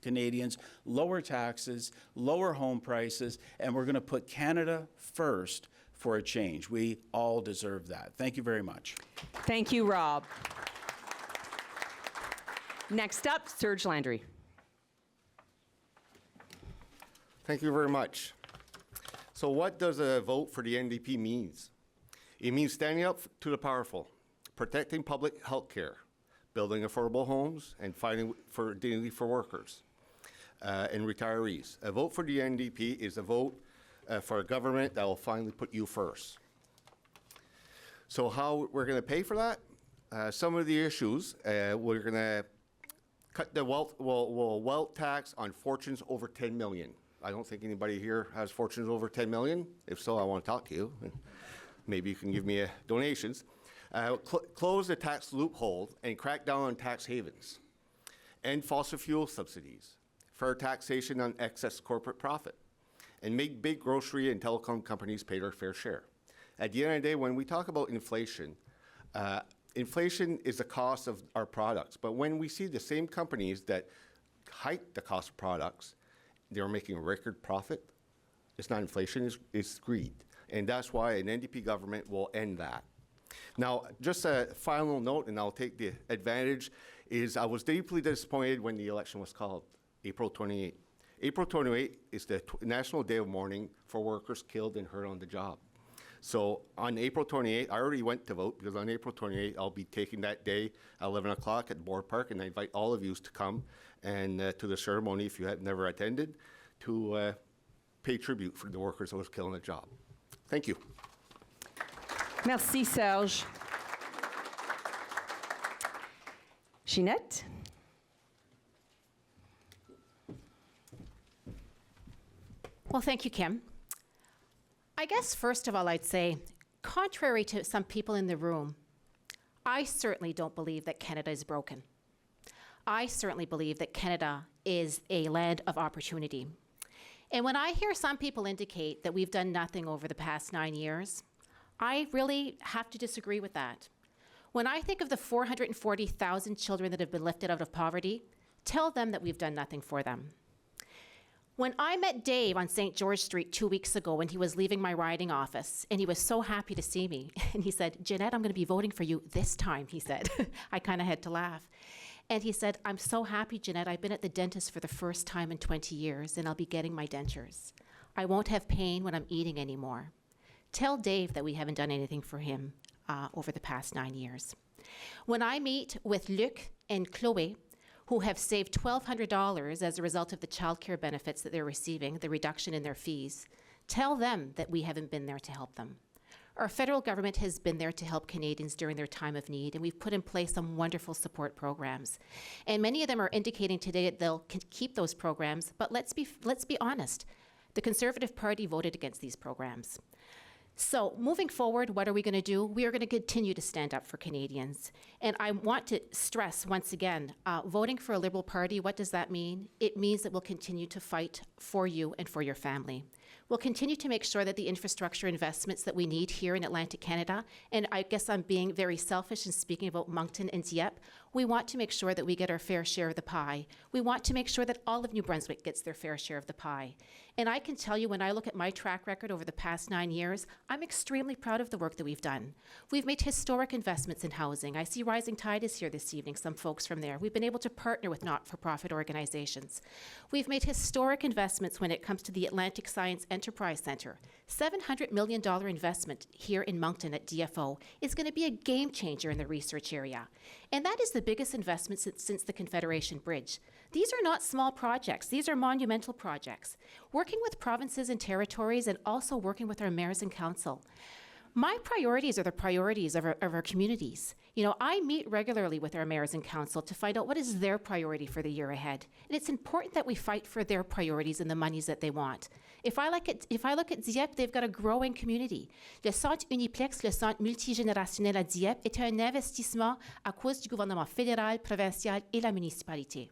Canadians, lower taxes, lower home prices, and we're going to put Canada first for a change. We all deserve that. Thank you very much. Thank you, Rob. Next up, Serge Landry. Thank you very much. So what does a vote for the NDP means? It means standing up to the powerful, protecting public health care, building affordable homes, and fighting for dignity for workers and retirees. A vote for the NDP is a vote for a government that will finally put you first. So how we're going to pay for that? Some of the issues, we're going to cut the wealth tax on fortunes over 10 million. I don't think anybody here has fortunes over 10 million. If so, I want to talk to you. Maybe you can give me donations. Close the tax loophole and crack down on tax havens. End fossil fuel subsidies. Fair taxation on excess corporate profit. And make big grocery and telecom companies pay their fair share. At the end of the day, when we talk about inflation, inflation is the cost of our products. But when we see the same companies that hike the cost of products, they're making a record profit. It's not inflation, it's greed. And that's why an NDP government will end that. Now, just a final note, and I'll take the advantage, is I was deeply disappointed when the election was called, April 28. April 28 is the National Day of Mourning for workers killed and hurt on the job. So on April 28, I already went to vote, because on April 28, I'll be taking that day at 11 o'clock at Board Park, and I invite all of you to come and to the ceremony, if you have never attended, to pay tribute for the workers that was killed on the job. Thank you. Merci, Serge. Ginette? Well, thank you, Kim. I guess, first of all, I'd say, contrary to some people in the room, I certainly don't believe that Canada is broken. I certainly believe that Canada is a land of opportunity. And when I hear some people indicate that we've done nothing over the past 9 years, I really have to disagree with that. When I think of the 440,000 children that have been lifted out of poverty, tell them that we've done nothing for them. When I met Dave on St. George Street 2 weeks ago when he was leaving my riding office, and he was so happy to see me, and he said, "Jeanette, I'm going to be voting for you this time," he said. I kind of had to laugh. And he said, "I'm so happy, Jeanette. I've been at the dentist for the first time in 20 years, and I'll be getting my dentures. I won't have pain when I'm eating anymore." Tell Dave that we haven't done anything for him over the past 9 years. When I meet with Luc and Chloe, who have saved $1,200 as a result of the childcare benefits that they're receiving, the reduction in their fees, tell them that we haven't been there to help them. Our federal government has been there to help Canadians during their time of need, and we've put in place some wonderful support programs. And many of them are indicating today that they'll keep those programs, but let's be honest. The Conservative Party voted against these programs. So moving forward, what are we going to do? We are going to continue to stand up for Canadians. And I want to stress once again, voting for a Liberal Party, what does that mean? It means that we'll continue to fight for you and for your family. We'll continue to make sure that the infrastructure investments that we need here in Atlantic Canada, and I guess I'm being very selfish in speaking about Moncton and Dieppe, we want to make sure that we get our fair share of the pie. We want to make sure that all of New Brunswick gets their fair share of the pie. And I can tell you, when I look at my track record over the past 9 years, I'm extremely proud of the work that we've done. We've made historic investments in housing. I see Rising Tide is here this evening, some folks from there. We've been able to partner with not-for-profit organizations. We've made historic investments when it comes to the Atlantic Science Enterprise Center. $700 million investment here in Moncton at DFO is going to be a game changer in the research area. And that is the biggest investment since the Confederation Bridge. These are not small projects. These are monumental projects. Working with provinces and territories and also working with our mayors and council. My priorities are the priorities of our communities. You know, I meet regularly with our mayors and council to find out what is their priority for the year ahead. And it's important that we fight for their priorities and the monies that they want. If I look at Dieppe, they've got a growing community. Le Centre Uniplex, le Centre multigénérationnel à Dieppe, est un investissement à cause du gouvernement fédéral, provincial et la municipalité.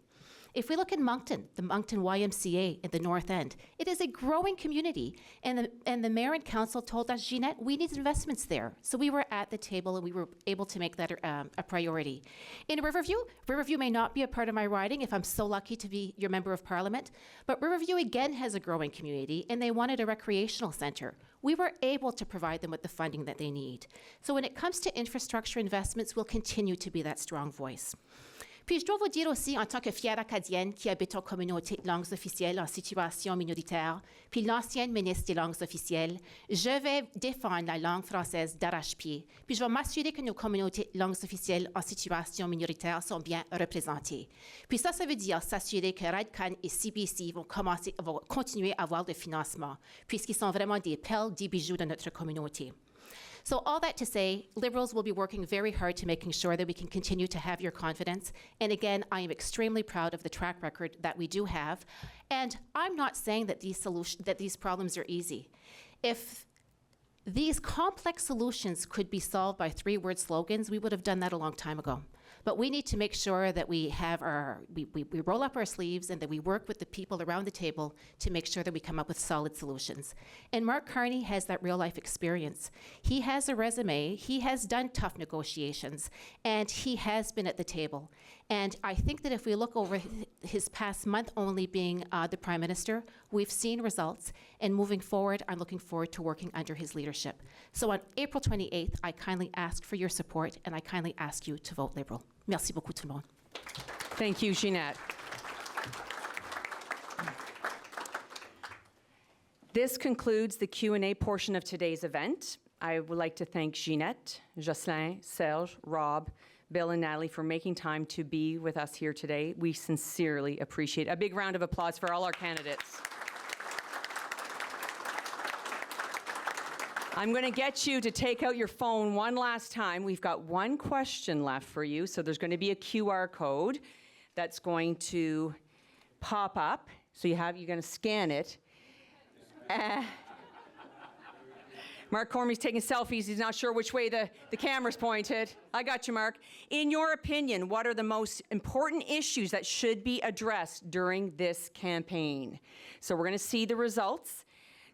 If we look at Moncton, the Moncton YMCA at the North End, it is a growing community, and the mayor and council told us, Jeanette, we need investments there. So we were at the table and we were able to make that a priority. In Riverview may not be a part of my riding if I'm so lucky to be your member of parliament, but Riverview again has a growing community and they wanted a recreational center. We were able to provide them with the funding that they need. So when it comes to infrastructure investments, we'll continue to be that strong voice. Puis je dois vous dire aussi, en tant que fière acadienne qui habite en communauté de langues officielles en situation minoritaire, puis l'ancienne ministre des langues officielles, je vais défendre la langue française d'arrache-pied. Puis je vais m'assurer que nos communautés de langues officielles en situation minoritaire sont bien représentées. Puis ça veut dire s'assurer que RADCAN et CBC vont continuer à avoir le financement, puisqu'ils sont vraiment des perles, des bijoux de notre communauté. So all that to say, Liberals will be working very hard to making sure that we can continue to have your confidence. And again, I am extremely proud of the track record that we do have. And I'm not saying that these problems are easy. If these complex solutions could be solved by 3-word slogans, we would have done that a long time ago. But we need to make sure that we have we roll up our sleeves and that we work with the people around the table to make sure that we come up with solid solutions. And Mark Carney has that real life experience. He has a resume, he has done tough negotiations, and he has been at the table. And I think that if we look over his past month only being the Prime Minister, we've seen results. And moving forward, I'm looking forward to working under his leadership. So on April 28th, I kindly ask for your support, and I kindly ask you to vote Liberal. Merci beaucoup tout le monde. Thank you, Jeanette. This concludes the Q&A portion of today's event. I would like to thank Jeanette, Jocelyn, Serge, Rob, Bill, and Natalie for making time to be with us here today. We sincerely appreciate it. A big round of applause for all our candidates. I'm going to get you to take out your phone one last time. We've got one question left for you. So there's going to be a QR code that's going to pop up. So you're going to scan it. Mark Cormie's taking selfies. He's not sure which way the camera's pointed. I got you, Mark. In your opinion, what are the most important issues that should be addressed during this campaign? So we're going to see the results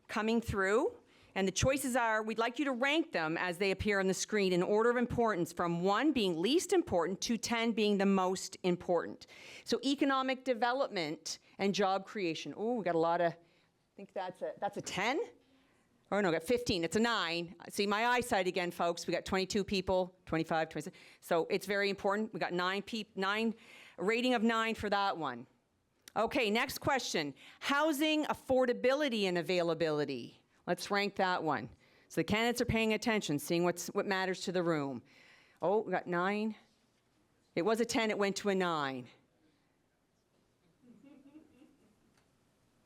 coming through. And the choices are, we'd like you to rank them as they appear on the screen in order of importance, from 1 being least important to 10 being the most important. So economic development and job creation. Oh, we got a lot of, I think that's a 10? Or no, we got 15, it's a 9. See, my eyesight again, folks. We got 22 people, 25, 26. So it's very important. We got 9, a rating of 9 for that one. Okay, next question. Housing affordability and availability. Let's rank that one. So the candidates are paying attention, seeing what matters to the room. Oh, we got 9. It was a 10, it went to a 9.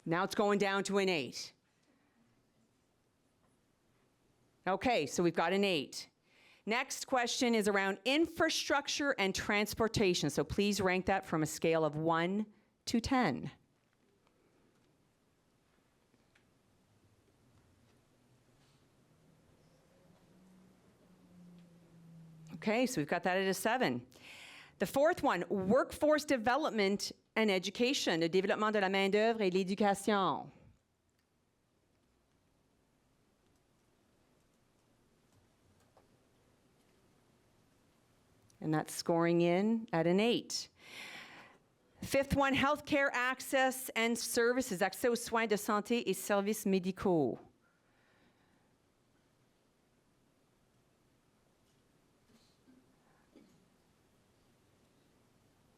Now it's going down to an 8. Okay, so we've got an 8. Next question is around infrastructure and transportation. So please rank that from a scale of 1 to 10. Okay, so we've got that at a 7. The fourth one, workforce development and education, le développement de la main-d'œuvre et l'éducation. And that's scoring in at an 8. Fifth one, healthcare access and services, accès aux soins de santé et services médicaux.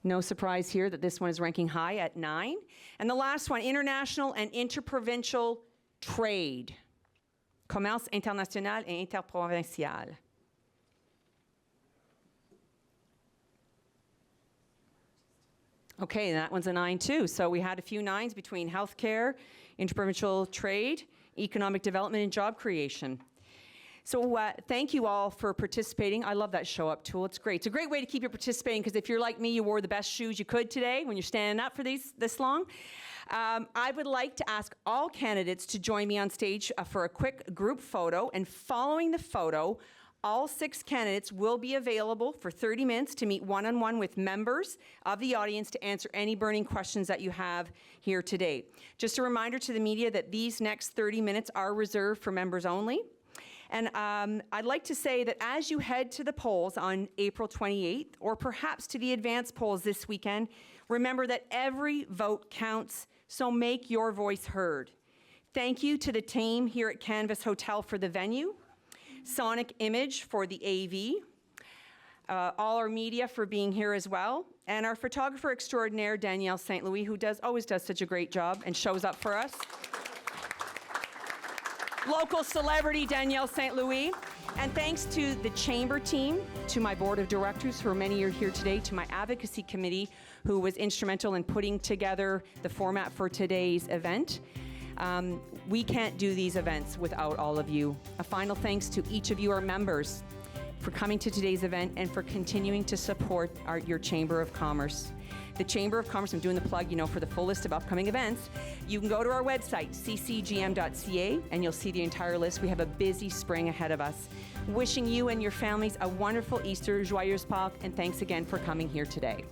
No surprise here that this one is ranking high at 9. And the last one, international and interprovincial trade. Commerce international et interprovincial. Okay, that one's a 9 too. So we had a few 9s between healthcare, interprovincial trade, economic development, and job creation. So thank you all for participating. I love that show up tool. It's great. It's a great way to keep you participating because if you're like me, you wore the best shoes you could today when you're standing up for this long. I would like to ask all candidates to join me on stage for a quick group photo. And following the photo, all 6 candidates will be available for 30 minutes to meet one-on-one with members of the audience to answer any burning questions that you have here today. Just a reminder to the media that these next 30 minutes are reserved for members only. And I'd like to say that as you head to the polls on April 28th, or perhaps to the advanced polls this weekend, remember that every vote counts, so make your voice heard. Thank you to the team here at Canvas Hotel for the venue, Sonic Image for the AV, all our media for being here as well, and our photographer extraordinaire, Danielle St. Louis, who always does such a great job and shows up for us. Local celebrity Danielle St. Louis. And thanks to the Chamber team, to my board of directors, who are many are here today, to my advocacy committee, who was instrumental in putting together the format for today's event. We can't do these events without all of you. A final thanks to each of you, our members, for coming to today's event and for continuing to support your Chamber of Commerce. The Chamber of Commerce, I'm doing the plug, for the full list of upcoming events. You can go to our website, ccgm.ca, and you'll see the entire list. We have a busy spring ahead of us. Wishing you and your families a wonderful Easter, Joyeuse Pâques, and thanks again for coming here today.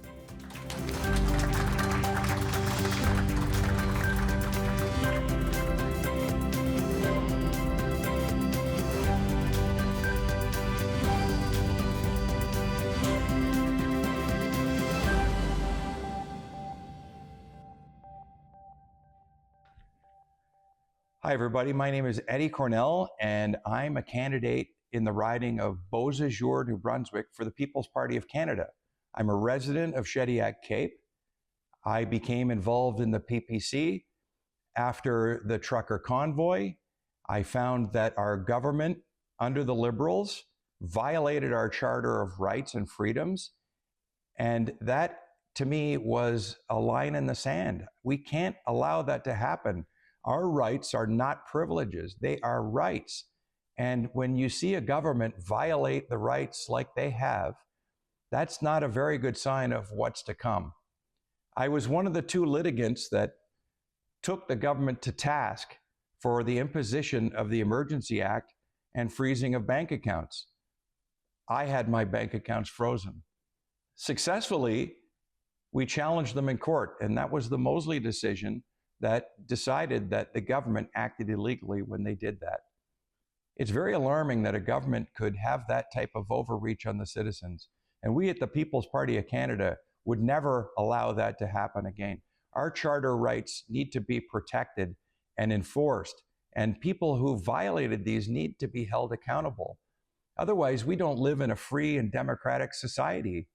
Hi, everybody. My name is Eddie Cornell, and I'm a candidate in the riding of Beausejour, New Brunswick for the People's Party of Canada. I'm a resident of Shediac Cape. I became involved in the PPC after the trucker convoy. I found that our government, under the Liberals, violated our Charter of Rights and Freedoms, and that, to me, was a line in the sand. We can't allow that to happen. Our rights are not privileges, they are rights. And when you see a government violate the rights like they have, that's not a very good sign of what's to come. I was one of the 2 litigants that took the government to task for the imposition of the Emergency Act and freezing of bank accounts. I had my bank accounts frozen. Successfully, we challenged them in court, and that was the Mosley decision that decided that the government acted illegally when they did that. It's very alarming that a government could have that type of overreach on the citizens. And we at the People's Party of Canada would never allow that to happen again. Our charter rights need to be protected and enforced, and people who violated these need to be held accountable. Otherwise, we don't live in a free and democratic society.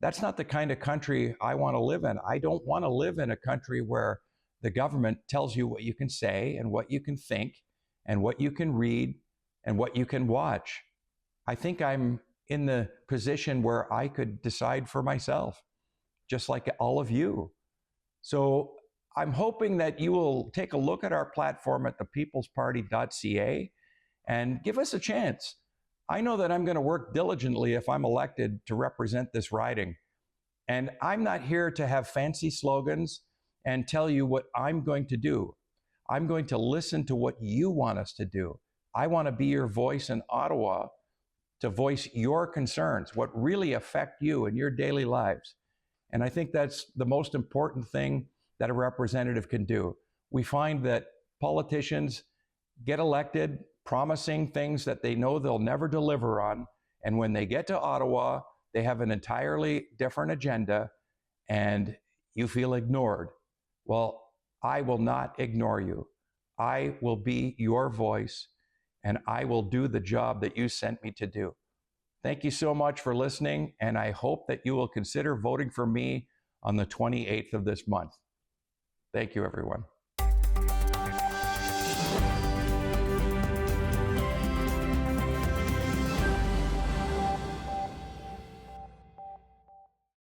That's not the kind of country I want to live in. I don't want to live in a country where the government tells you what you can say and what you can think and what you can read and what you can watch. I think I'm in the position where I could decide for myself, just like all of you. So I'm hoping that you will take a look at our platform at thepeoplesparty.ca and give us a chance. I know that I'm going to work diligently if I'm elected to represent this riding. And I'm not here to have fancy slogans and tell you what I'm going to do. I'm going to listen to what you want us to do. I want to be your voice in Ottawa to voice your concerns, what really affect you in your daily lives. And I think that's the most important thing that a representative can do. We find that politicians get elected promising things that they know they'll never deliver on. And when they get to Ottawa, they have an entirely different agenda and you feel ignored. Well, I will not ignore you. I will be your voice and I will do the job that you sent me to do. Thank you so much for listening, and I hope that you will consider voting for me on the 28th of this month. Thank you, everyone.